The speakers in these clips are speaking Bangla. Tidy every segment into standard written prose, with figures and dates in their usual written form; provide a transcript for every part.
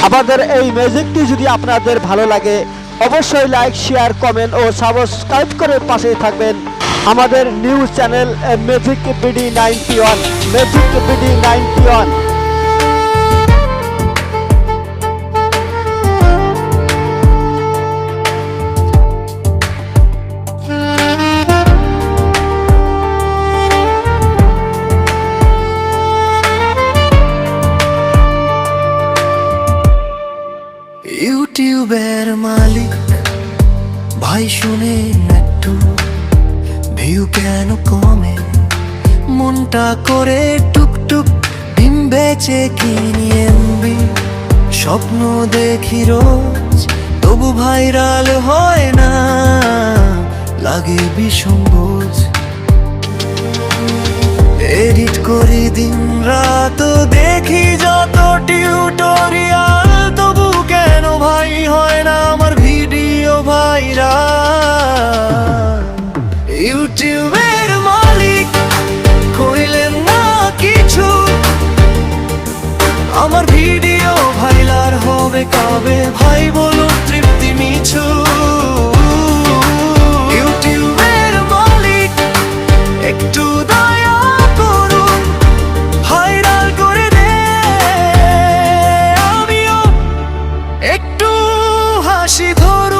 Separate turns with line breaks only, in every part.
আমাদের এই ম্যাজিকটি যদি আপনাদের ভালো লাগে অবশ্যই লাইক, শেয়ার, কমেন্ট ও সাবস্ক্রাইব করে পাশে থাকবেন আমাদের news channel magic BD 91। Magic BD 91।
ইউটিউবের মালিক ভাই শুনে একটু ভিউ কেন কমে, মনটা করে টুকটুক ডিম বেচে কিনি এমবি, স্বপ্ন দেখি রোজ তবু ভাইরাল হয় না, লাগে বিষম বোঝ। এডিট করি দিন রাত দেখি যত টিউটোরিয়াল, তবু কেন ভাই হয় না আমার ভিডিও ভাইরাল। ইউটিউবের মালিক কইলেন না কিছু, আমার ভিডিও ভাইরাল হবে কবে ভাই বলো তৃপ্তি মিছু। ইউটিউবের মালিক একটু দয়া করুন, ভাইরাল করে দে আমিও একটু হাসি ধরুন।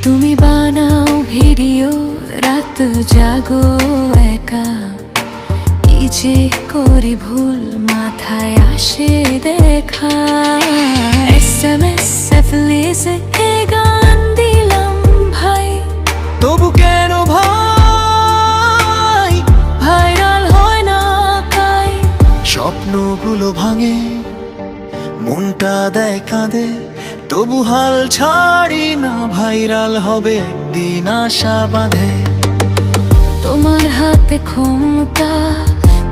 তুমি বানাও ভিডিও রাত জাগো একা, কি যে করি ভুল মাথায় আসে দেখা। SMS লিখে গান দিলাম ভাই,
তবু কেন ভাই
ভাইরাল হয় না তাই।
স্বপ্নগুলো ভাঙে মনটা দেয় কাঁদে, তবু হাল ছাড়ি না, ভাইরাল হবে একদিন আশা বাঁধে।
তোমার হাতে ক্ষমতা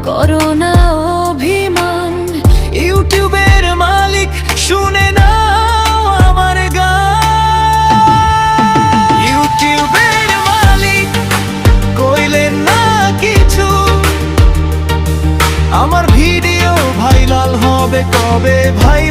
করো না অভিমান,
ইউটিউবের মালিক শুনে নাও আমার গান। ইউটিউবের মালিক কইলেন না কিছু, আমার ভিডিও ভাইরাল হবে কবে ভাই